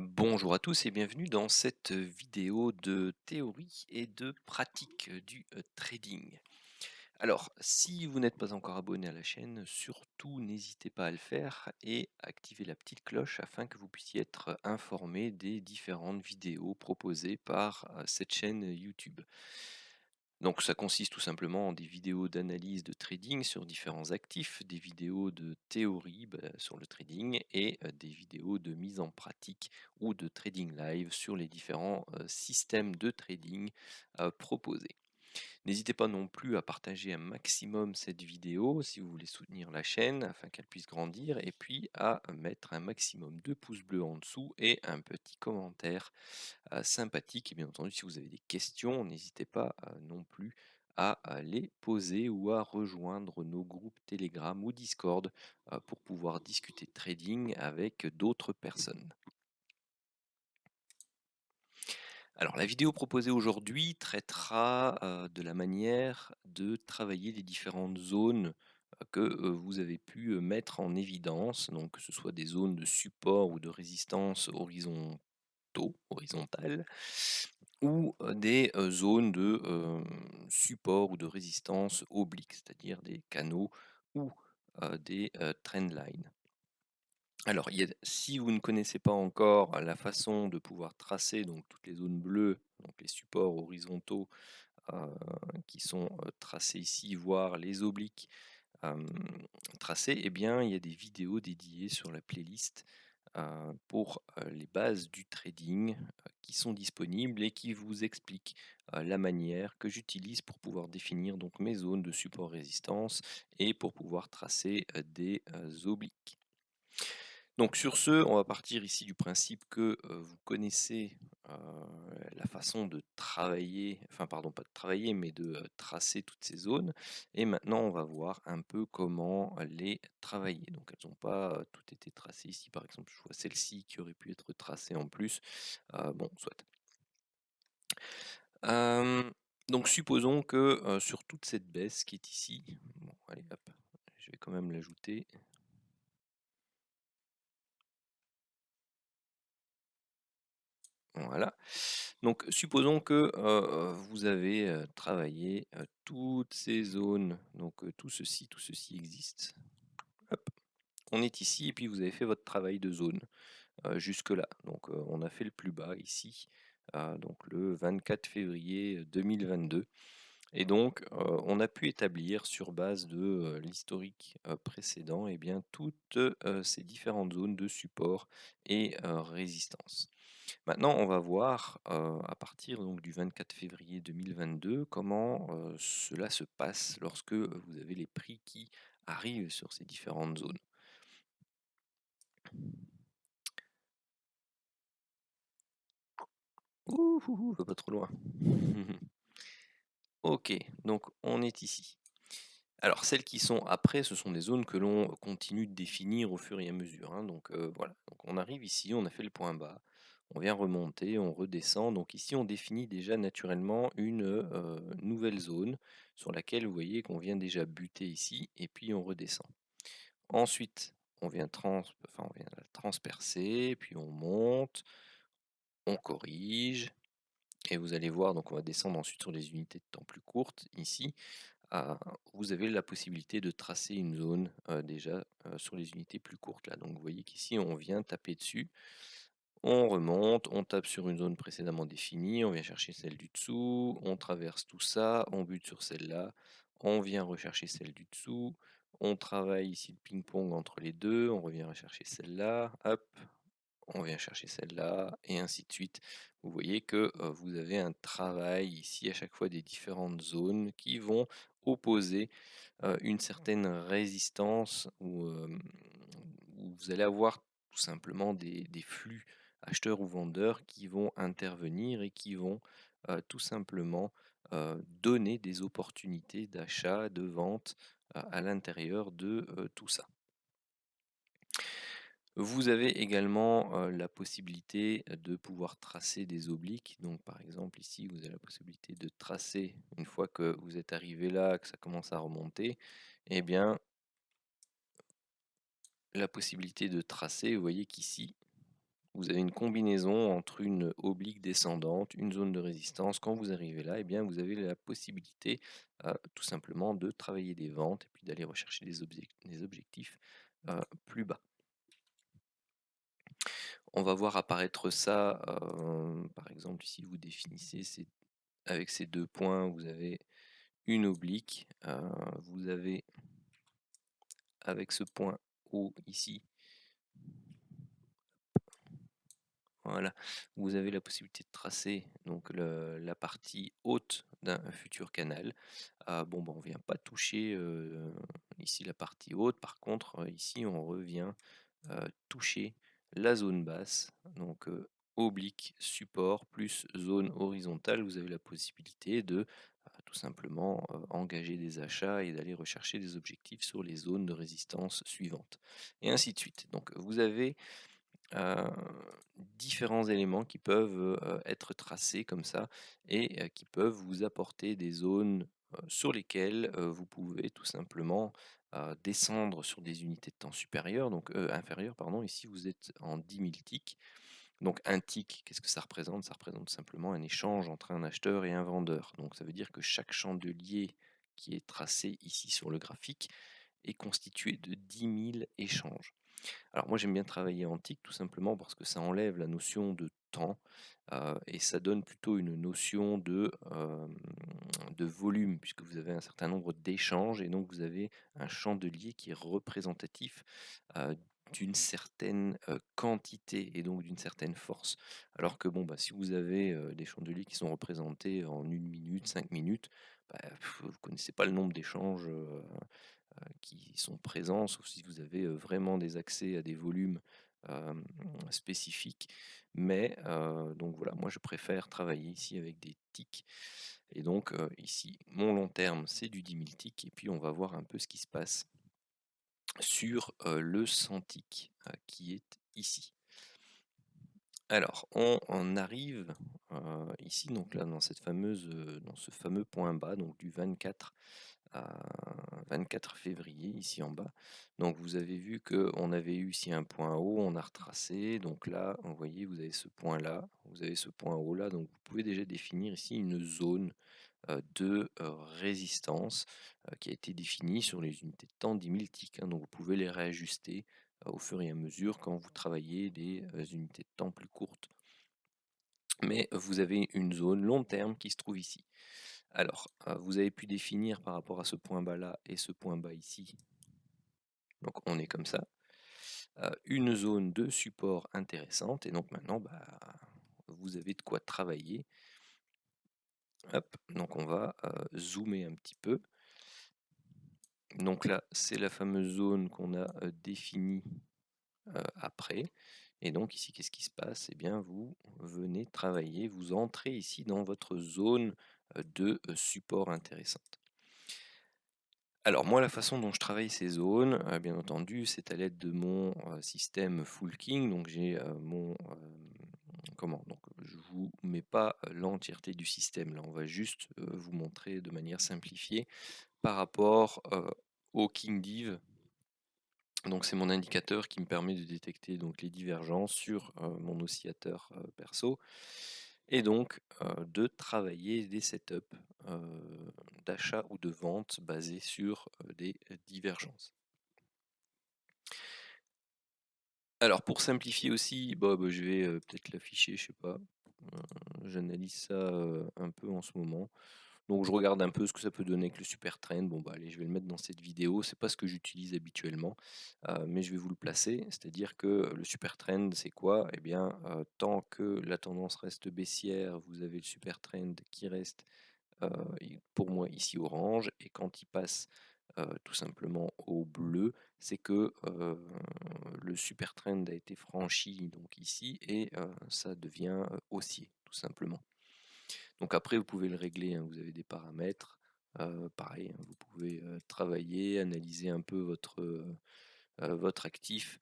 Bonjour à tous et bienvenue dans cette vidéo de théorie et de pratique du trading. Alors, si vous n'êtes pas encore abonné à la chaîne, surtout n'hésitez pas à le faire et activer la petite cloche afin que vous puissiez être informé des différentes vidéos proposées par cette chaîne YouTube. Donc ça consiste tout simplement en des vidéos d'analyse de trading sur différents actifs, des vidéos de théorie sur le trading et des vidéos de mise en pratique ou de trading live sur les différents systèmes de trading proposés. N'hésitez pas non plus à partager un maximum cette vidéo si vous voulez soutenir la chaîne afin qu'elle puisse grandir et puis à mettre un maximum de pouces bleus en dessous et un petit commentaire sympathique. Et bien entendu, si vous avez des questions, n'hésitez pas non plus à les poser ou à rejoindre nos groupes Telegram ou Discord pour pouvoir discuter trading avec d'autres personnes. Alors, la vidéo proposée aujourd'hui traitera de la manière de travailler les différentes zones que vous avez pu mettre en évidence, donc que ce soit des zones de support ou de résistance horizontales, ou des zones de support ou de résistance oblique, c'est-à-dire des canaux ou des trend lines. Alors, si vous ne connaissez pas encore la façon de pouvoir tracer donc toutes les zones bleues, donc les supports horizontaux euh, qui sont tracés ici, voire les obliques euh, tracés, eh bien, il y a des vidéos dédiées sur la playlist pour les bases du trading qui sont disponibles et qui vous expliquent la manière que j'utilise pour pouvoir définir donc mes zones de support résistance et pour pouvoir tracer des obliques. Donc sur ce, on va partir ici du principe que vous connaissez la façon de travailler, enfin pardon, pas de travailler, mais de tracer toutes ces zones. Et maintenant, on va voir un peu comment les travailler. Donc elles n'ont pas toutes été tracées ici. Par exemple, je vois celle-ci qui aurait pu être tracée en plus. Bon, soit. Euh, donc supposons que sur toute cette baisse qui est ici, bon, allez hop, je vais quand même l'ajouter. Voilà. Donc, supposons que vous avez travaillé toutes ces zones, donc tout ceci existe. Hop. On est ici et puis vous avez fait votre travail de zone jusque-là. Donc, on a fait le plus bas ici, donc le 24 février 2022. Et donc, on a pu établir sur base de l'historique précédent, eh bien, toutes ces différentes zones de support et résistance. Maintenant, on va voir à partir donc, du 24 février 2022 comment cela se passe lorsque vous avez les prix qui arrivent sur ces différentes zones. Ouh, ouh, ouh, va pas trop loin. Ok, donc on est ici. Alors, celles qui sont après, ce sont des zones que l'on continue de définir au fur et à mesure, hein. Donc voilà, donc on arrive ici, on a fait le point bas, on vient remonter, on redescend. Donc ici, on définit déjà naturellement une nouvelle zone sur laquelle vous voyez qu'on vient déjà buter ici, et puis on redescend. Ensuite, on vient la transpercer, puis on monte, on corrige, et vous allez voir, donc on va descendre ensuite sur les unités de temps plus courtes ici vous avez la possibilité de tracer une zone déjà sur les unités plus courtes là. Donc vous voyez qu'ici on vient taper dessus, on remonte, on tape sur une zone précédemment définie, on vient chercher celle du dessous, on traverse tout ça, on bute sur celle-là, on vient rechercher celle du dessous, on travaille ici le ping-pong entre les deux, on revient rechercher celle-là, hop, on vient chercher celle-là, et ainsi de suite. Vous voyez que vous avez un travail ici à chaque fois des différentes zones qui vont opposer une certaine résistance où vous allez avoir tout simplement des flux acheteurs ou vendeurs qui vont intervenir et qui vont tout simplement donner des opportunités d'achat, de vente à l'intérieur de tout ça. Vous avez également la possibilité de pouvoir tracer des obliques. Donc par exemple ici, vous avez la possibilité de tracer, une fois que vous êtes arrivé là, que ça commence à remonter, eh bien la possibilité de tracer, vous voyez qu'ici, vous avez une combinaison entre une oblique descendante, une zone de résistance. Quand vous arrivez là, eh bien, vous avez la possibilité tout simplement de travailler des ventes et puis d'aller rechercher des objectifs plus bas. On va voir apparaître ça, par exemple, si vous définissez avec ces deux points, vous avez une oblique, vous avez avec ce point haut ici, voilà, vous avez la possibilité de tracer donc la partie haute d'un futur canal. Bon, bah, on vient pas toucher ici la partie haute, par contre ici on revient toucher la zone basse, donc oblique support plus zone horizontale. Vous avez la possibilité de tout simplement engager des achats et d'aller rechercher des objectifs sur les zones de résistance suivantes, et ainsi de suite. Donc vous avez euh, différents éléments qui peuvent être tracés comme ça et qui peuvent vous apporter des zones sur lesquelles vous pouvez tout simplement descendre sur des unités de temps supérieures, donc inférieures, pardon. Ici, vous êtes en 10 000 ticks. Donc un tick, qu'est-ce que ça représente? Ça représente simplement un échange entre un acheteur et un vendeur. Donc ça veut dire que chaque chandelier qui est tracé ici sur le graphique est constitué de 10 000 échanges. Alors moi j'aime bien travailler en tic tout simplement parce que ça enlève la notion de temps et ça donne plutôt une notion de volume, puisque vous avez un certain nombre d'échanges et donc vous avez un chandelier qui est représentatif euh, d'une certaine quantité et donc d'une certaine force. Alors que bon, bah, si vous avez des chandeliers qui sont représentés en 1 minute, 5 minutes, bah, vous ne connaissez pas le nombre d'échanges qui sont présents, sauf si vous avez vraiment des accès à des volumes euh, spécifiques. Mais donc voilà, moi je préfère travailler ici avec des tics. Et donc ici, mon long terme, c'est du 10 000 ticks. Et puis on va voir un peu ce qui se passe sur le 100 ticks qui est ici. Alors, on arrive ici, donc là, dans ce fameux point bas, donc du 24 à 24 février, ici en bas. Donc vous avez vu qu'on avait eu ici un point haut, on a retracé. Donc là, vous voyez, vous avez ce point-là, vous avez ce point haut là. Donc vous pouvez déjà définir ici une zone de résistance qui a été définie sur les unités de temps 10 000 ticks, hein. Donc vous pouvez les réajuster au fur et à mesure quand vous travaillez des unités de temps plus courtes. Mais vous avez une zone long terme qui se trouve ici. Alors, vous avez pu définir par rapport à ce point bas là et ce point bas ici, donc on est comme ça, une zone de support intéressante, et donc maintenant, bah, vous avez de quoi travailler. Hop, donc on va zoomer un petit peu. Donc là, c'est la fameuse zone qu'on a définie après. Et donc ici, qu'est-ce qui se passe? Eh bien, vous venez travailler, vous entrez ici dans votre zone de support intéressante. Alors moi, la façon dont je travaille ces zones, bien entendu, c'est à l'aide de mon système Full King. Donc j'ai mon comment? Donc je vous mets pas l'entièreté du système. Là, on va juste vous montrer de manière simplifiée par rapport au King Div. Donc c'est mon indicateur qui me permet de détecter donc les divergences sur mon oscillateur perso, et donc de travailler des setups d'achat ou de vente basés sur des divergences. Alors pour simplifier aussi, bah, je vais peut-être l'afficher, je sais pas. J'analyse ça un peu en ce moment. Donc je regarde un peu ce que ça peut donner avec le super trend. Bon bah allez, je vais le mettre dans cette vidéo. C'est pas ce que j'utilise habituellement, mais je vais vous le placer. C'est-à-dire que le super trend, c'est quoi? Eh bien, tant que la tendance reste baissière, vous avez le super trend qui reste pour moi ici orange, et quand il passe tout simplement au bleu, c'est que le super trend a été franchi donc ici, et ça devient haussier tout simplement. Donc après, vous pouvez le régler, hein, vous avez des paramètres. Pareil, hein, vous pouvez travailler, analyser un peu votre actif.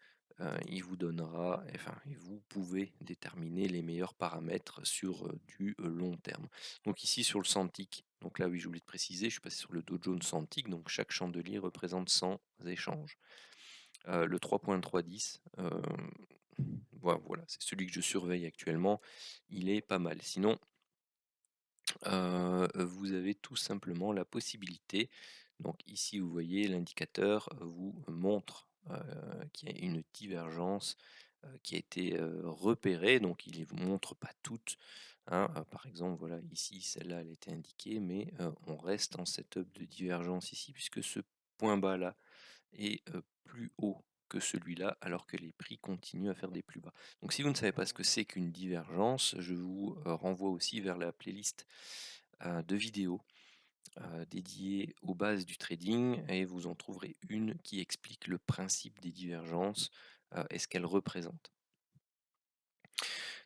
Il vous donnera, enfin, et vous pouvez déterminer les meilleurs paramètres sur du long terme. Donc ici sur le Santic, donc là oui, j'ai oublié de préciser, je suis passé sur le Dow Jones Santic, donc chaque chandelier représente 100 échanges. Le 3.310, voilà, c'est celui que je surveille actuellement, il est pas mal. Sinon, vous avez tout simplement la possibilité, donc ici vous voyez l'indicateur vous montre, qu'il y a une divergence, qui a été, repérée, donc il ne vous montre pas toutes, hein. Par exemple, voilà, ici celle-là elle était indiquée, mais, on reste en setup de divergence ici puisque ce point bas là est, plus haut que celui-là, alors que les prix continuent à faire des plus bas. Donc si vous ne savez pas ce que c'est qu'une divergence, je vous, renvoie aussi vers la playlist, de vidéos, dédiées aux bases du trading et vous en trouverez une qui explique le principe des divergences, et ce qu'elles représentent.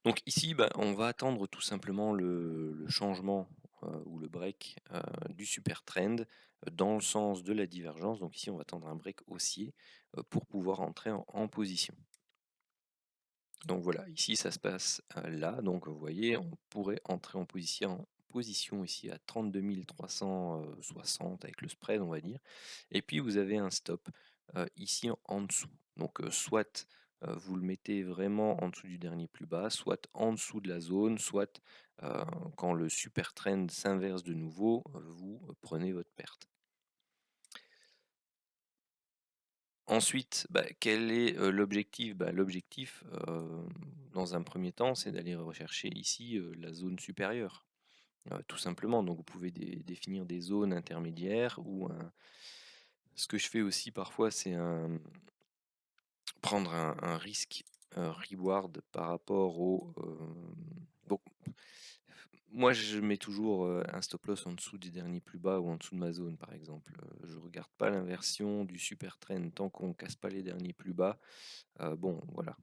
Donc ici, bah, on va attendre tout simplement le changement, ou le break, du super trend, dans le sens de la divergence. Donc ici, on va attendre un break haussier, pour pouvoir entrer en position. Donc voilà, ici ça se passe, là, donc vous voyez, on pourrait entrer en position ici à 32 360 avec le spread, on va dire. Et puis vous avez un stop, ici en dessous. Donc, soit, vous le mettez vraiment en dessous du dernier plus bas, soit en dessous de la zone, soit, quand le super trend s'inverse de nouveau, vous, prenez votre perte. Ensuite, bah, quel est, l'objectif? Bah, l'objectif, dans un premier temps, c'est d'aller rechercher ici, la zone supérieure, tout simplement. Donc vous pouvez définir des zones intermédiaires ou ce que je fais aussi parfois, c'est prendre un risque, reward par rapport donc moi je mets toujours, un stop loss en dessous des derniers plus bas ou en dessous de ma zone par exemple. Je regarde pas l'inversion du super trend tant qu'on ne casse pas les derniers plus bas. Bon, voilà.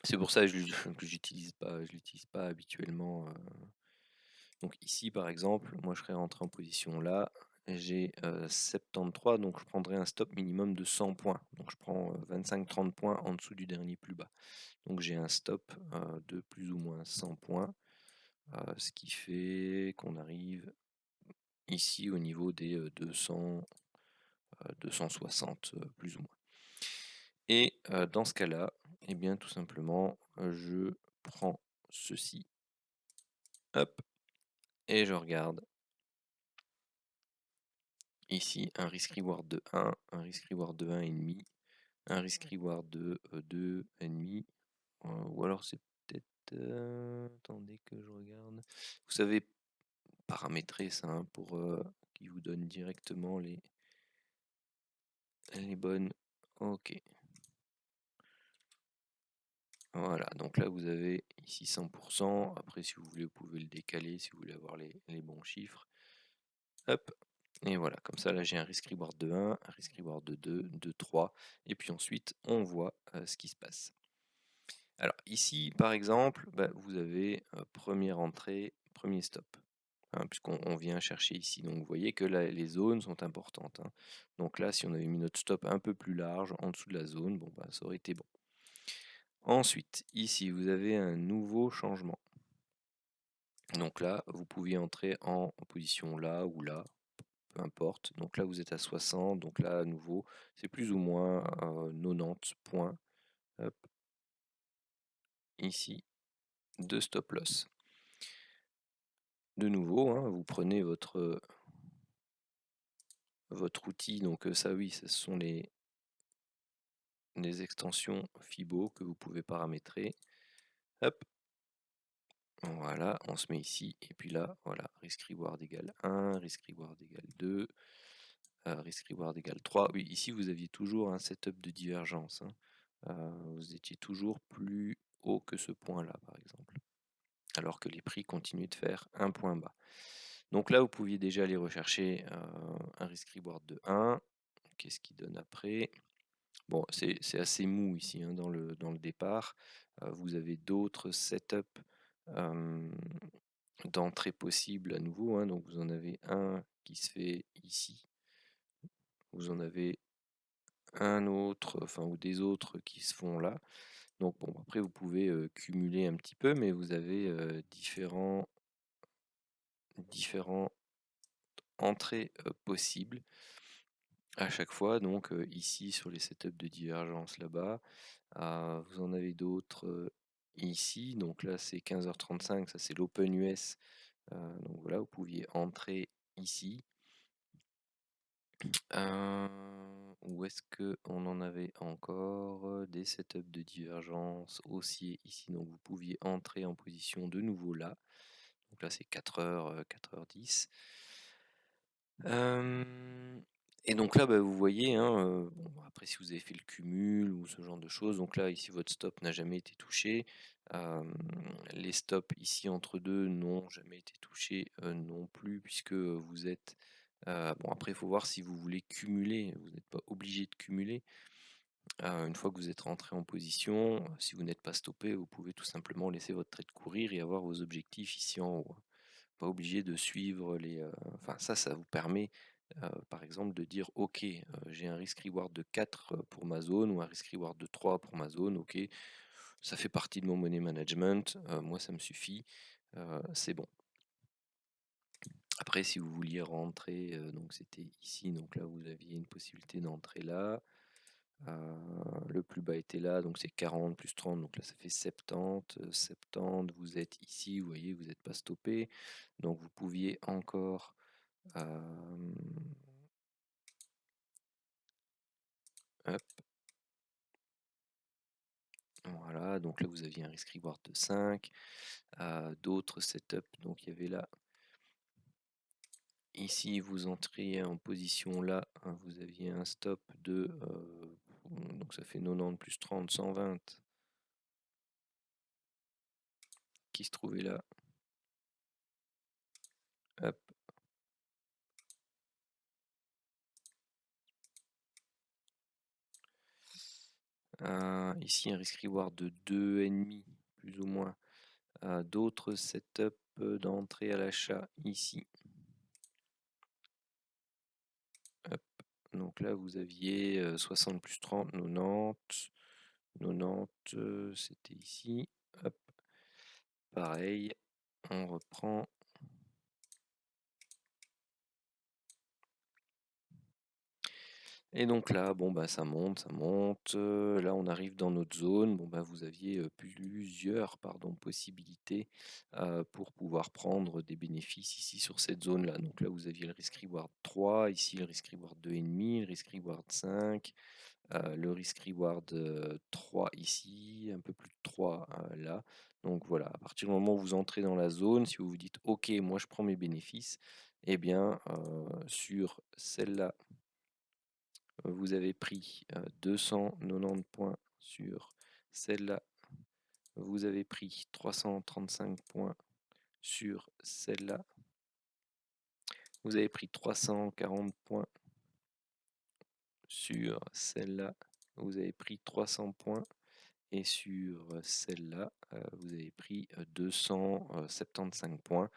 C'est pour ça que je l'utilise pas habituellement. Donc ici, par exemple, moi je serais rentré en position là. J'ai 73, donc je prendrais un stop minimum de 100 points. Donc je prends 25-30 points en dessous du dernier plus bas. Donc j'ai un stop de plus ou moins 100 points, ce qui fait qu'on arrive ici au niveau des 200, 260 plus ou moins. Et dans ce cas-là, eh bien tout simplement, je prends ceci, hop, et je regarde ici un risk reward de 1, un risk reward de 1,5, un risk reward de 2,5, ou alors c'est peut-être, attendez que je regarde. Vous savez paramétrer ça, hein, pour qu'il vous donne directement les bonnes. Ok. Voilà, donc là vous avez ici 100%. Après, si vous voulez, vous pouvez le décaler si vous voulez avoir les bons chiffres. Hop, et voilà, comme ça là j'ai un risk reward de 1, un risk reward de 2, de 3, et puis ensuite on voit ce qui se passe. Alors ici par exemple, bah, vous avez première entrée, premier stop, hein, puisqu'on vient chercher ici. Donc vous voyez que là, les zones sont importantes, hein. Donc là, si on avait mis notre stop un peu plus large en dessous de la zone, bon, bah, ça aurait été bon. Ensuite, ici, vous avez un nouveau changement. Donc là, vous pouviez entrer en position là ou là, peu importe. Donc là, vous êtes à 60. Donc là, à nouveau, c'est plus ou moins 90 points. Hop, ici, de stop loss. De nouveau, hein, vous prenez votre outil. Donc ça, oui, ce sont les extensions Fibo que vous pouvez paramétrer. Hop, voilà, on se met ici. Et puis là, voilà, risk reward égale 1, risk reward égale 2. Risk reward égale 3. Oui, ici vous aviez toujours un setup de divergence, hein. Vous étiez toujours plus haut que ce point-là, par exemple, alors que les prix continuent de faire un point bas. Donc là, vous pouviez déjà aller rechercher un risk reward de 1. Qu'est-ce qui donne après? Bon, c'est assez mou ici, hein, dans le départ. Vous avez d'autres setups d'entrée possibles à nouveau, hein. Donc vous en avez un qui se fait ici. Vous en avez un autre, enfin, ou des autres qui se font là. Donc bon, après vous pouvez cumuler un petit peu, mais vous avez différents entrées possibles. à chaque fois. Donc ici sur les setups de divergence là-bas, vous en avez d'autres ici. Donc là c'est 15h35, ça c'est l'Open US. Donc voilà, vous pouviez entrer ici. Où est-ce que on en avait encore des setups de divergence haussier ici, donc vous pouviez entrer en position de nouveau là. Donc là c'est 4h, 4h10. Et donc là, bah, vous voyez, hein, bon, après si vous avez fait le cumul ou ce genre de choses, donc là ici votre stop n'a jamais été touché. Les stops ici entre deux n'ont jamais été touchés non plus, puisque vous êtes bon, après il faut voir si vous voulez cumuler, vous n'êtes pas obligé de cumuler. Une fois que vous êtes rentré en position, si vous n'êtes pas stoppé, vous pouvez tout simplement laisser votre trade courir et avoir vos objectifs ici en haut. Pas obligé de suivre les. Enfin, ça vous permet par exemple de dire ok, j'ai un risk reward de 4 pour ma zone ou un risk reward de 3 pour ma zone, ok, ça fait partie de mon money management, moi ça me suffit, c'est bon. Après si vous vouliez rentrer, donc c'était ici, donc là vous aviez une possibilité d'entrer là. Le plus bas était là, donc c'est 40 plus 30, donc là ça fait 70. 70, vous êtes ici, vous voyez, vous n'êtes pas stoppé. Donc vous pouviez encore hop, voilà, donc là vous aviez un risk reward de 5. D'autres setups, donc il y avait là. Ici vous entriez en position là, hein, vous aviez un stop de donc ça fait 90 plus 30, 120 qui se trouvait là. Hop. Ici un risk reward de 2,5 plus ou moins. D'autres setups d'entrée à l'achat ici. Hop. Donc là vous aviez 60 plus 30, 90. 90, c'était ici. Hop. Pareil, on reprend. Et donc là, bon bah ça monte, ça monte. Là, on arrive dans notre zone. Bon bah vous aviez plusieurs possibilités pour pouvoir prendre des bénéfices ici sur cette zone-là. Donc là, vous aviez le risk reward 3, ici le risk reward 2,5, le risk reward 5, le risk reward 3 ici, un peu plus de 3 là. Donc voilà, à partir du moment où vous entrez dans la zone, si vous vous dites ok, moi je prends mes bénéfices, eh bien sur celle-là vous avez pris 290 points, sur celle-là vous avez pris 335 points, sur celle-là vous avez pris 340 points, sur celle-là vous avez pris 300 points, et sur celle-là vous avez pris 275 points.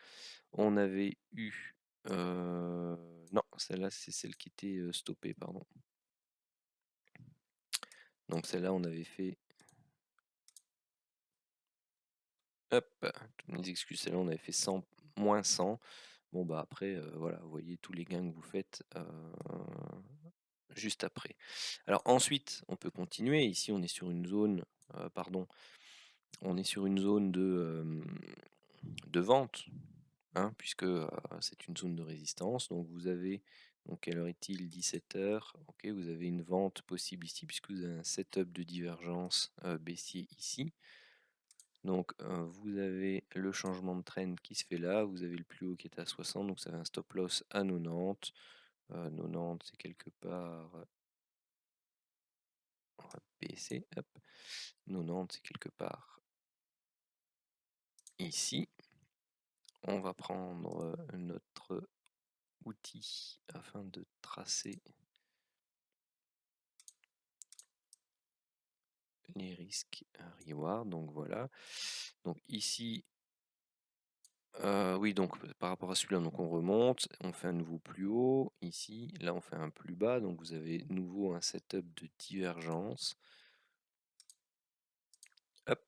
On avait eu non, celle-là c'est celle qui était stoppée, pardon. Donc celle-là on avait fait, hop, toutes mes excuses, celle-là on avait fait 100, moins 100. Bon bah après voilà, vous voyez tous les gains que vous faites juste après. Alors ensuite on peut continuer. Ici on est sur une zone, pardon, on est sur une zone de vente, hein, puisque c'est une zone de résistance. Donc vous avez, donc quelle heure est-il? 17h. Ok, vous avez une vente possible ici puisque vous avez un setup de divergence baissier ici. Donc vous avez le changement de trend qui se fait là, vous avez le plus haut qui est à 60, donc ça fait un stop loss à 90. 90 c'est quelque part, on va baisser, hop. 90 c'est quelque part ici. On va prendre notre outil afin de tracer les risques reward. Donc voilà. Donc ici, oui, donc par rapport à celui-là, donc on remonte, on fait un nouveau plus haut. Ici, là, on fait un plus bas. Donc vous avez nouveau un setup de divergence. Hop.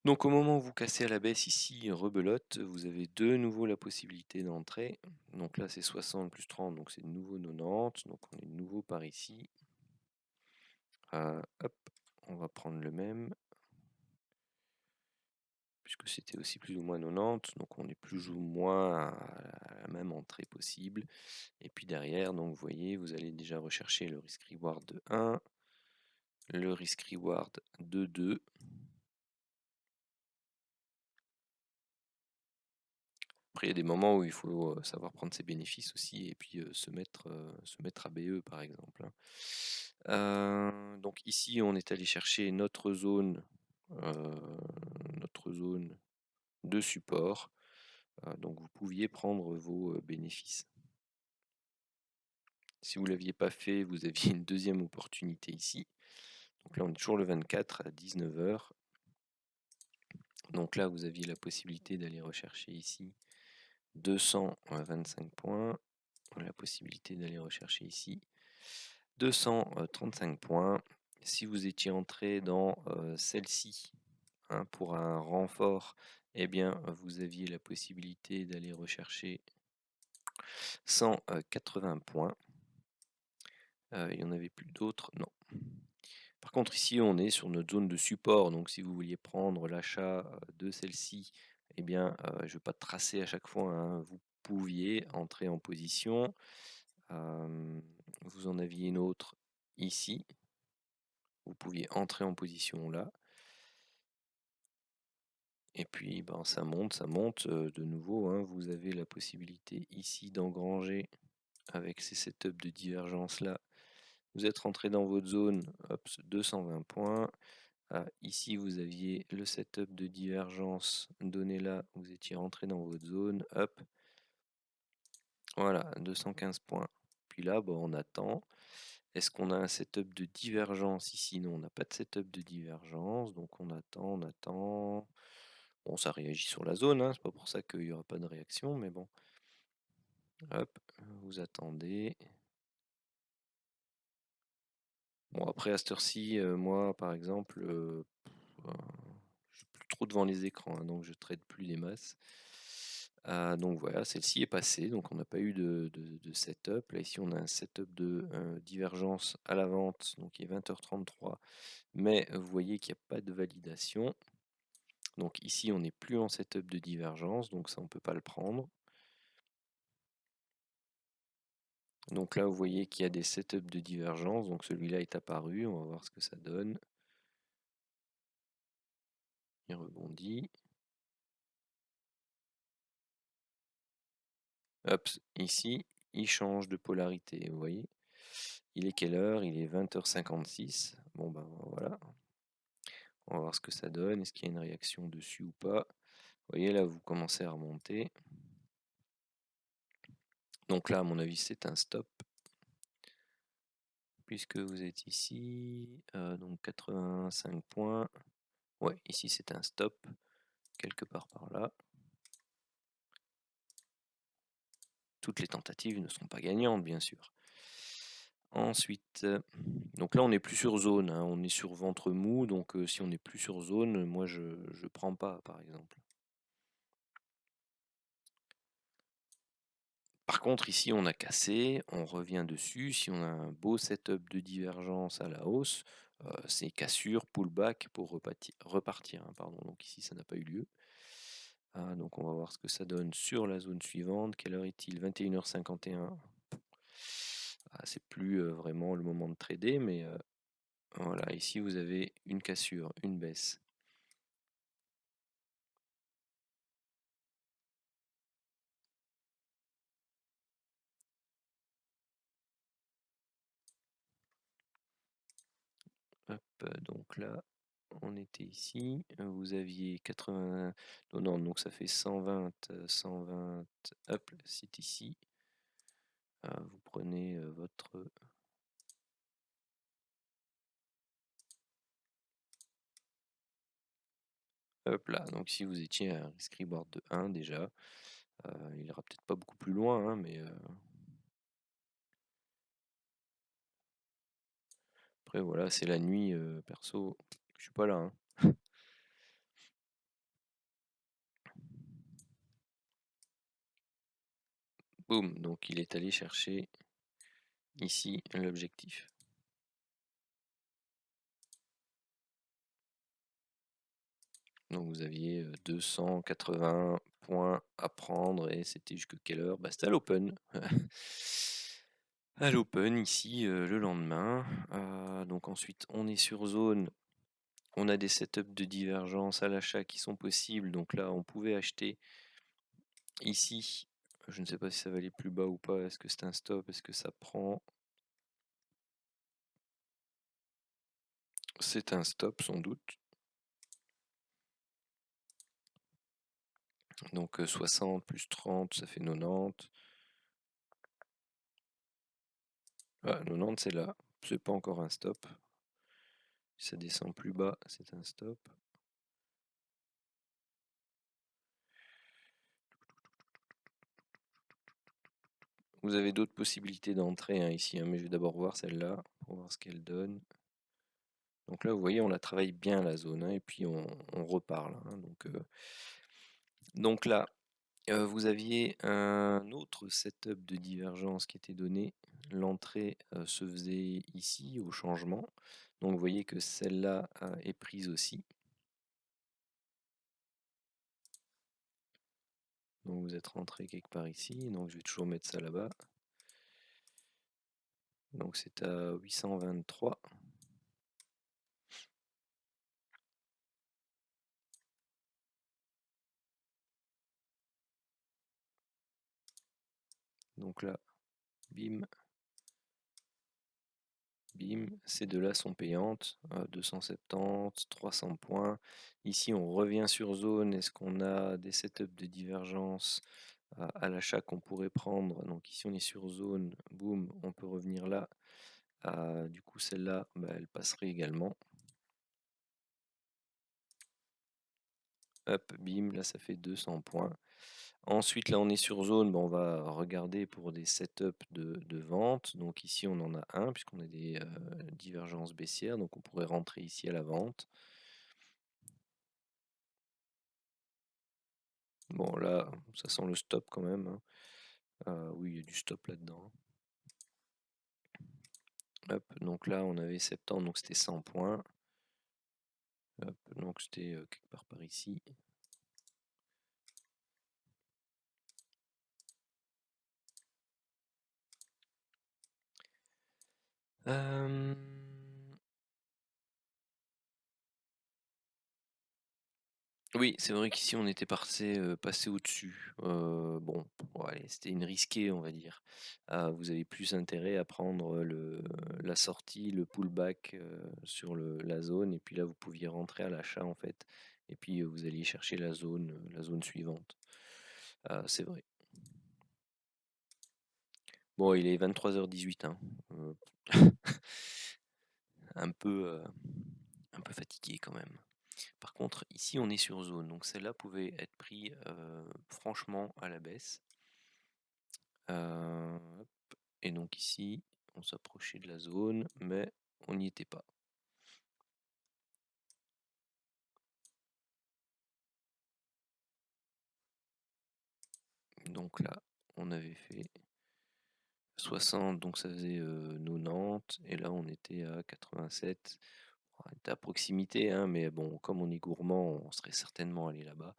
Donc au moment où vous cassez à la baisse ici, rebelote, vous avez de nouveau la possibilité d'entrer. Donc là c'est 60 plus 30, donc c'est de nouveau 90. Donc on est de nouveau par ici. Hop, on va prendre le même, puisque c'était aussi plus ou moins 90. Donc on est plus ou moins à la même entrée possible. Et puis derrière, donc vous voyez, vous allez déjà rechercher le risk reward de 1, le risk reward de 2. Après, il y a des moments où il faut savoir prendre ses bénéfices aussi et puis se mettre à BE par exemple, hein. Donc ici, on est allé chercher euh, notre zone de support. Donc vous pouviez prendre vos bénéfices. Si vous ne l'aviez pas fait, vous aviez une deuxième opportunité ici. Donc là, on est toujours le 24 à 19 heures. Donc là, vous aviez la possibilité d'aller rechercher ici 225 points. La possibilité d'aller rechercher ici 235 points. Si vous étiez entré dans celle-ci, hein, pour un renfort, eh bien vous aviez la possibilité d'aller rechercher 180 points. Il n'y en avait plus d'autres, non. Par contre ici on est sur notre zone de support, donc si vous vouliez prendre l'achat de celle-ci, eh bien je ne vais pas tracer à chaque fois, hein, vous pouviez entrer en position. Vous en aviez une autre ici, vous pouviez entrer en position là, et puis ben, ça monte de nouveau, hein. Vous avez la possibilité ici d'engranger avec ces setups de divergence là. Vous êtes rentré dans votre zone, hop, 220 points. Ici vous aviez le setup de divergence donné là, vous étiez rentré dans votre zone, hop, voilà, 215 points. Puis là, bon, on attend. Est-ce qu'on a un setup de divergence ici? Non, on n'a pas de setup de divergence, donc on attend, on attend. Bon, ça réagit sur la zone, hein, c'est pas pour ça qu'il n'y aura pas de réaction, mais bon. Hop, vous attendez. Bon, après, à cette heure-ci, moi, par exemple, je suis plus trop devant les écrans, hein, donc je trade plus les masses. Donc voilà, celle-ci est passée, donc on n'a pas eu de setup. Là, ici, on a un setup de divergence à la vente, donc il est 20h33, mais vous voyez qu'il n'y a pas de validation. Donc ici, on n'est plus en setup de divergence, donc ça, on ne peut pas le prendre. Donc là, vous voyez qu'il y a des setups de divergence, donc celui-là est apparu, on va voir ce que ça donne. Il rebondit. Hop, ici, il change de polarité, vous voyez. Il est quelle heure? Il est 20h56. Bon ben voilà. On va voir ce que ça donne. Est-ce qu'il y a une réaction dessus ou pas? Vous voyez là, vous commencez à remonter. Donc là, à mon avis, c'est un stop. Puisque vous êtes ici, donc 85 points. Ouais, ici c'est un stop, quelque part par là. Toutes les tentatives ne seront pas gagnantes, bien sûr. Ensuite, donc là on n'est plus sur zone, hein, on est sur ventre mou, donc si on n'est plus sur zone, moi je ne prends pas par exemple. Par contre ici on a cassé, on revient dessus, si on a un beau setup de divergence à la hausse, c'est cassure, pullback pour repartir, hein, pardon. Donc ici ça n'a pas eu lieu. Donc on va voir ce que ça donne sur la zone suivante. Quelle heure est-il? 21h51. C'est plus vraiment le moment de trader, mais voilà, ici vous avez une cassure, une baisse. Hop, donc là, on était ici. Vous aviez 80. Non, non, donc ça fait 120, 120. Hop, c'est ici. Vous prenez votre. Hop là, donc si vous étiez à un risk reward de 1 déjà, il ira peut-être pas beaucoup plus loin, hein, mais après voilà, c'est la nuit, perso, je suis pas là, hein. Boum, donc il est allé chercher ici l'objectif. Donc vous aviez 280 points à prendre et c'était jusqu'à quelle heure? Bah, c'était à l'open. À l'open ici le lendemain. Donc ensuite on est sur zone. On a des setups de divergence à l'achat qui sont possibles. Donc là on pouvait acheter ici. Je ne sais pas si ça va aller plus bas ou pas. Est-ce que c'est un stop? Est-ce que ça prend? C'est un stop sans doute. Donc 60 plus 30, ça fait 90. Ah, 90 c'est là. C'est pas encore un stop. Si ça descend plus bas, c'est un stop. Vous avez d'autres possibilités d'entrée hein, ici, hein, mais je vais d'abord voir celle-là pour voir ce qu'elle donne. Donc là, vous voyez, on la travaille bien la zone, hein, et puis on reparle. Hein, donc là, vous aviez un autre setup de divergence qui était donné. L'entrée se faisait ici au changement. Donc vous voyez que celle-là est prise aussi. Donc vous êtes rentré quelque part ici. Donc je vais toujours mettre ça là-bas. Donc c'est à 823. Donc là, bim, bim, ces deux-là sont payantes, 270, 300 points. Ici, on revient sur zone. Est-ce qu'on a des setups de divergence à l'achat qu'on pourrait prendre? Donc ici, on est sur zone, boum, on peut revenir là. Du coup, celle-là, bah, elle passerait également. Hop, bim, là, ça fait 200 points. Ensuite, là, on est sur zone, on va regarder pour des setups de vente. Donc ici, on en a un, puisqu'on a des divergences baissières. Donc on pourrait rentrer ici à la vente. Bon, là, ça sent le stop quand même. Hein. Oui, il y a du stop là-dedans. Hop, donc là, on avait 70, donc c'était 100 points. Hop, donc c'était quelque part par ici. Euh, Oui, c'est vrai qu'ici on était passé au-dessus. Bon, ouais, c'était une risquée, on va dire. Vous avez plus intérêt à prendre la sortie, le pullback sur la zone, et puis là vous pouviez rentrer à l'achat en fait, et puis vous alliez chercher la zone suivante. C'est vrai. Bon, il est 23h18, hein. Euh, un peu, euh, un peu fatigué quand même. Par contre, ici on est sur zone, donc celle-là pouvait être pris franchement à la baisse. Hop. Et donc ici, on s'approchait de la zone, mais on n'y était pas. Donc là, on avait fait 60, donc ça faisait 90, et là on était à 87. On était à proximité, hein, mais bon, comme on est gourmand, on serait certainement allé là-bas.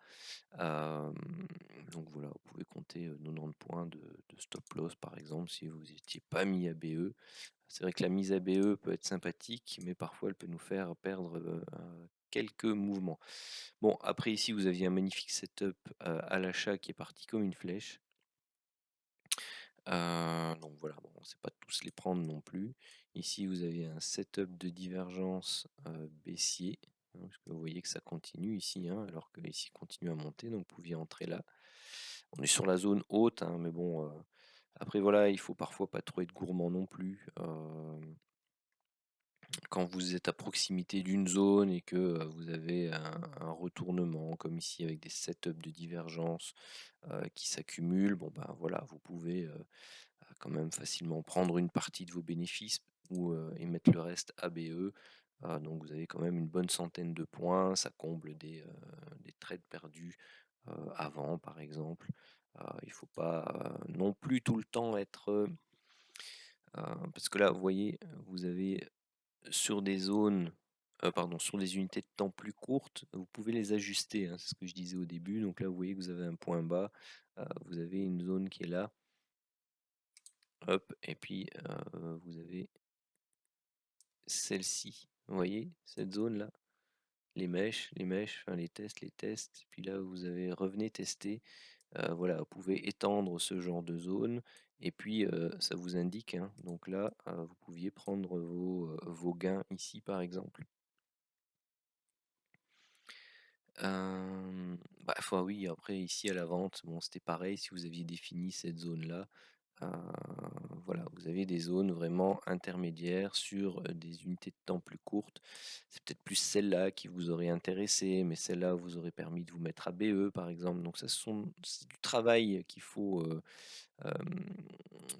Donc voilà, vous pouvez compter 90 points de stop loss par exemple si vous n'étiez pas mis à BE. C'est vrai que la mise à BE peut être sympathique, mais parfois elle peut nous faire perdre quelques mouvements. Bon, après ici vous aviez un magnifique setup à l'achat qui est parti comme une flèche. Donc voilà, bon, on ne sait pas tous les prendre non plus. Ici vous avez un setup de divergence baissier, hein, parce que vous voyez que ça continue ici, hein, alors que ici continue à monter, donc vous pouviez entrer là. On est sur la zone haute, hein, mais bon, après voilà, il faut parfois pas trop être gourmand non plus. Quand vous êtes à proximité d'une zone et que vous avez un retournement, comme ici avec des setups de divergence qui s'accumulent, bon ben voilà, vous pouvez quand même facilement prendre une partie de vos bénéfices ou et mettre le reste à BE. Donc vous avez quand même une bonne centaine de points, ça comble des trades perdus avant par exemple. Il faut pas, non plus tout le temps être, parce que là, vous voyez, vous avez sur des zones, pardon, sur des unités de temps plus courtes, vous pouvez les ajuster, hein, c'est ce que je disais au début. Donc là, vous voyez que vous avez un point bas, vous avez une zone qui est là, hop, et puis vous avez celle-ci. Vous voyez cette zone-là? Les mèches, enfin les tests. Puis là, vous avez revenez tester. Voilà, vous pouvez étendre ce genre de zone et puis ça vous indique, hein, donc là, vous pouviez prendre vos gains ici, par exemple. Bah, enfin oui, après ici à la vente, bon, c'était pareil, si vous aviez défini cette zone-là, heu, voilà, vous avez des zones vraiment intermédiaires sur, des unités de temps plus courtes. C'est peut-être plus celle-là qui vous aurait intéressé, mais celle-là vous aurait permis de vous mettre à BE, par exemple. Donc ça, c'est du travail hem,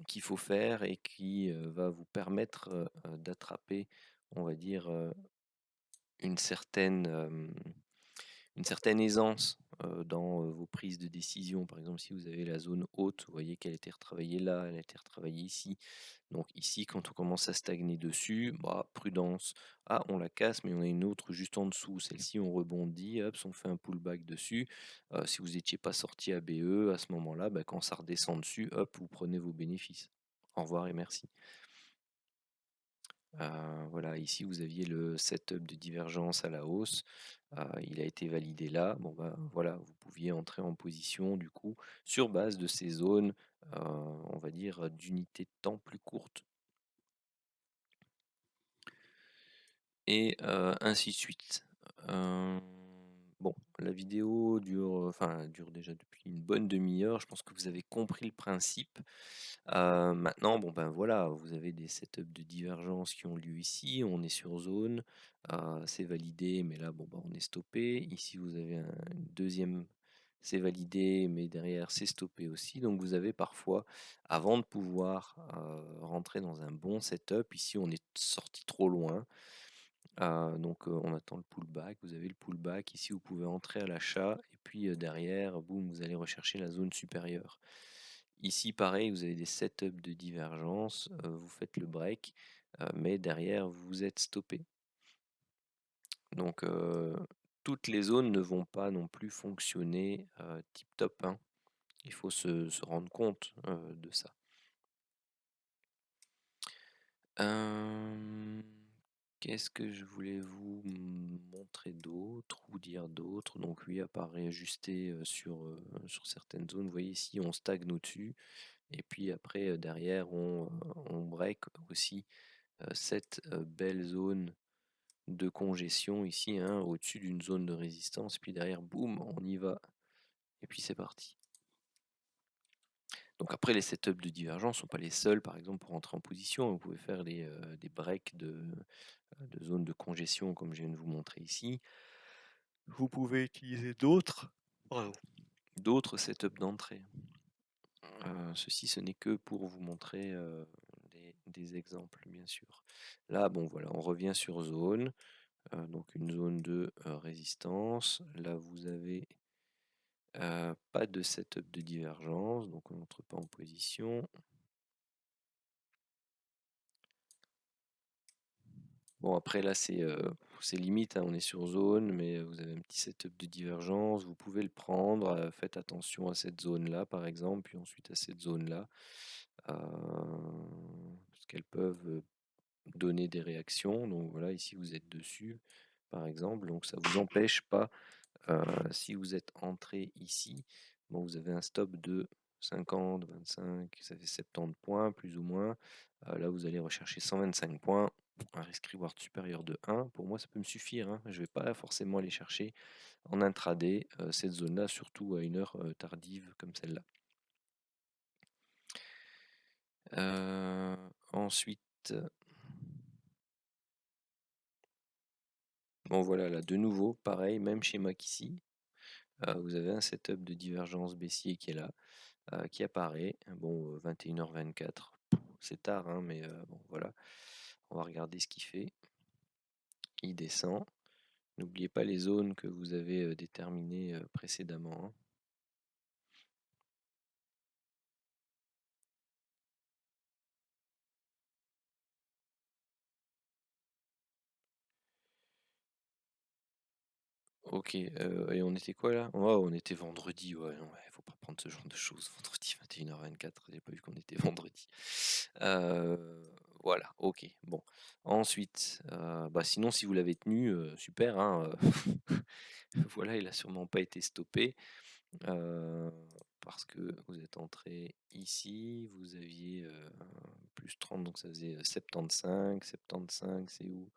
qu'il faut faire et qui, va vous permettre, d'attraper, on va dire, une certaine, une certaine aisance, dans, vos prises de décision. Par exemple, si vous avez la zone haute, vous voyez qu'elle a été retravaillée là, elle a été retravaillée ici. Donc ici, quand on commence à stagner dessus, bah, prudence. Ah, on la casse, mais on a une autre juste en dessous. Celle-ci, on rebondit, hop, on fait un pullback dessus. Si vous n'étiez pas sorti à BE, à ce moment-là, bah, quand ça redescend dessus, hop, vous prenez vos bénéfices. Au revoir et merci. Voilà, ici vous aviez le setup de divergence à la hausse, il a été validé là. Bon, bah, voilà, vous pouviez entrer en position du coup sur base de ces zones, on va dire d'unités de temps plus courtes et ainsi de suite. Hem, bon, la vidéo dure, enfin, elle dure déjà depuis une bonne demi-heure. Je pense que vous avez compris le principe. Maintenant, bon, ben, voilà, vous avez des setups de divergence qui ont lieu ici, on est sur zone, c'est validé, mais là, bon, bah, on est stoppé. Ici, vous avez une deuxième, c'est validé, mais derrière, c'est stoppé aussi. Donc, vous avez parfois, avant de pouvoir rentrer dans un bon setup, ici, on est sorti trop loin. Donc, on attend le pullback. Vous avez le pullback. Ici, vous pouvez entrer à l'achat et puis derrière, boum, vous allez rechercher la zone supérieure. Ici, pareil, vous avez des setups de divergence, vous faites le break, mais derrière, vous êtes stoppé. Donc, toutes les zones ne vont pas non plus fonctionner tip top, hein. Il faut se rendre compte de ça. Hem, Qu'est-ce que je voulais vous montrer d'autre ou dire d'autre? Donc oui, à part réajuster sur certaines zones, vous voyez ici, on stagne au-dessus. Et puis après, derrière, on break aussi cette belle zone de congestion ici, hein, au-dessus d'une zone de résistance. Puis derrière, boum, on y va. Et puis c'est parti. Donc après, les setups de divergence ne sont pas les seuls, par exemple, pour entrer en position. Vous pouvez faire des breaks de zones de congestion, comme je viens de vous montrer ici. Vous pouvez utiliser d'autres setups d'entrée. Ceci, ce n'est que pour vous montrer des exemples, bien sûr. Là, bon, voilà, on revient sur zone, donc une zone de résistance. Là, vous avez pas de setup de divergence, donc on n'entre pas en position. Bon, après, là, c'est limite, hein, on est sur zone, mais vous avez un petit setup de divergence, vous pouvez le prendre. Faites attention à cette zone-là, par exemple, puis ensuite à cette zone-là, parce qu'elles peuvent donner des réactions. Donc voilà, ici vous êtes dessus, par exemple. Donc ça vous empêche pas, si vous êtes entré ici, bon, vous avez un stop de 50, 25, ça fait 70 points plus ou moins. Là, vous allez rechercher 125 points, un risk reward supérieur de 1. Pour moi, ça peut me suffire, hein. Je ne vais pas forcément aller chercher en intraday cette zone-là, surtout à une heure tardive comme celle-là. Ensuite, bon voilà, là de nouveau, pareil, même schéma qu'ici. Vous avez un setup de divergence baissier qui est là, qui apparaît. Bon, 21h24, c'est tard, hein, mais bon, voilà. On va regarder ce qu'il fait. Il descend. N'oubliez pas les zones que vous avez déterminées précédemment, hein. OK, et on était quoi là? Ouais, on était vendredi, ouais, non, ouais, faut pas prendre ce genre de choses. Vendredi 21h24, j'ai pas vu qu'on était vendredi. Voilà, OK, bon. Ensuite, bah, sinon si vous l'avez tenu, super, hein, voilà, il a sûrement pas été stoppé, heu, parce que vous êtes entré ici, vous aviez, +30 donc ça faisait, 75 c'est où?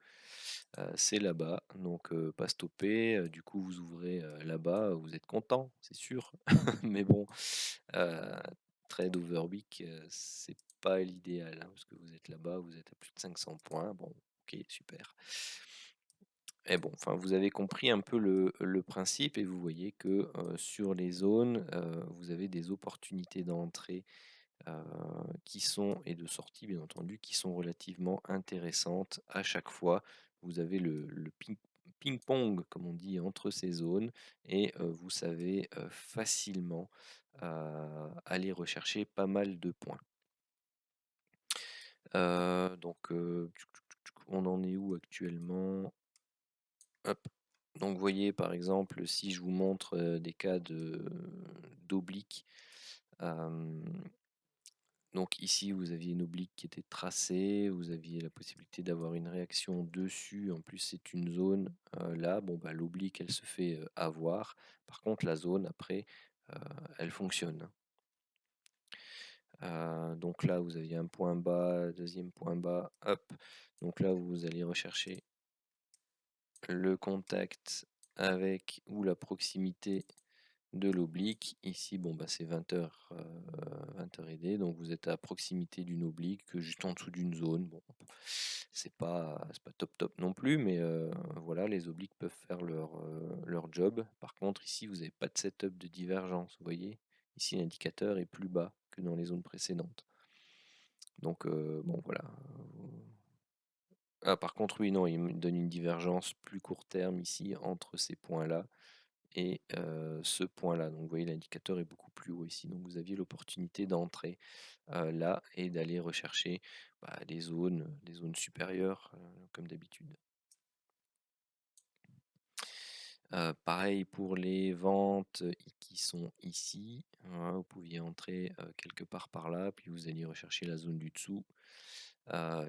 C'est là-bas, donc pas stoppé, du coup vous ouvrez, là-bas, vous êtes content, c'est sûr. Mais bon, heu, trade overweek, c'est pas l'idéal, hein, parce que vous êtes là-bas, vous êtes à plus de 500 points. Bon, OK, super. Et bon, enfin, vous avez compris un peu le principe et vous voyez que, sur les zones, vous avez des opportunités d'entrée, heu, qui sont et de sortie bien entendu, qui sont relativement intéressantes à chaque fois. Vous avez le ping-pong comme on dit entre ces zones et vous savez, facilement, aller rechercher pas mal de points. On en est où actuellement? Hop. Donc vous voyez par exemple si je vous montre, des cas d'obliques, hem donc ici, vous aviez une oblique qui était tracée, vous aviez la possibilité d'avoir une réaction dessus. En plus, c'est une zone, là, bon, bah, l'oblique, elle se fait, avoir. Par contre, la zone après, heu, elle fonctionne. Donc là, vous aviez un point bas, deuxième point bas, hop. Donc là, vous allez rechercher le contact avec ou la proximité de l'oblique. Ici, bon, bah, c'est 20h, 20h et des, donc vous êtes à proximité d'une oblique, juste en dessous d'une zone. Bon, c'est pas top top non plus, mais voilà, les obliques peuvent faire leur job. Par contre, ici, vous n'avez pas de setup de divergence, vous voyez? Ici, l'indicateur est plus bas que dans les zones précédentes. Donc, bon, voilà. Ah, par contre, oui, non, il me donne une divergence plus court terme ici entre ces points-là et ce point-là. Donc vous voyez l'indicateur est beaucoup plus haut ici. Donc vous aviez l'opportunité d'entrer, là et d'aller rechercher, bah, des zones supérieures, comme d'habitude. Pareil pour les ventes, qui sont ici, hein, vous pouviez entrer, quelque part par là, puis vous alliez rechercher la zone du dessous.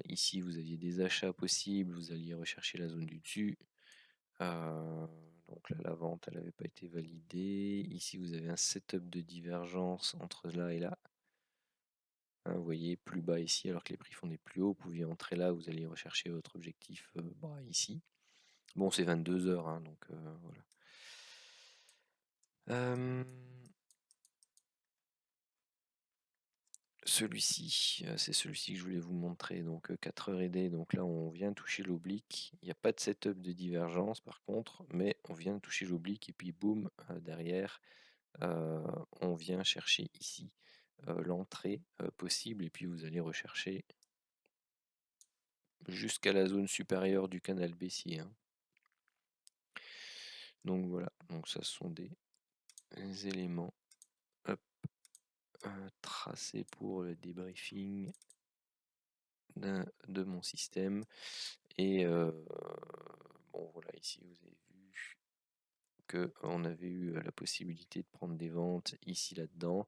Ici vous aviez des achats possibles, vous alliez rechercher la zone du dessus. Heu, donc là, la vente, elle n'avait pas été validée. Ici, vous avez un setup de divergence entre là et là. Hein, vous voyez plus bas ici, alors que les prix font des plus hauts. Vous pouviez entrer là, vous allez rechercher votre objectif, bah, ici. Bon, c'est 22h, hein, donc voilà. Hem, celui-ci, c'est celui-ci que je voulais vous montrer, donc 4h et des. Donc là, on vient toucher l'oblique. Il n'y a pas de setup de divergence par contre, mais on vient toucher l'oblique et puis boum, derrière, Heu, on vient chercher ici, l'entrée, possible et puis vous allez rechercher jusqu'à la zone supérieure du canal baissier, hein. Donc voilà, donc ça ce sont des éléments, hop, tracés pour le débriefing de mon système et bon voilà, ici vous avez vu qu'on avait eu, la possibilité de prendre des ventes ici là-dedans,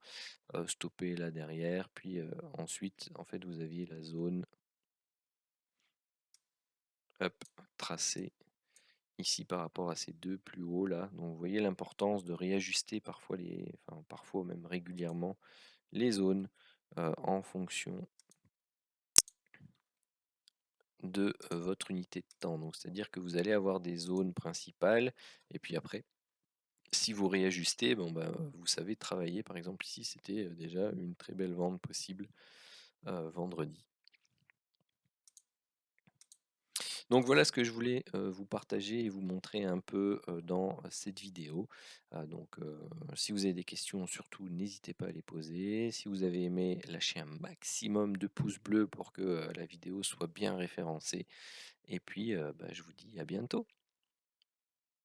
stopper là derrière, puis, ensuite en fait vous aviez la zone, hop, tracée ici par rapport à ces 2 plus hauts là. Donc vous voyez l'importance de réajuster parfois enfin parfois même régulièrement les zones, en fonction de, votre unité de temps. Donc c'est-à-dire que vous allez avoir des zones principales et puis après, si vous réajustez, bon bah, vous savez travailler. Par exemple ici, c'était, déjà une très belle vente possible, vendredi. Donc voilà ce que je voulais, vous partager et vous montrer un peu, dans cette vidéo. Si vous avez des questions, surtout n'hésitez pas à les poser. Si vous avez aimé, lâchez un maximum de pouces bleus pour que, la vidéo soit bien référencée et puis, bah, je vous dis à bientôt.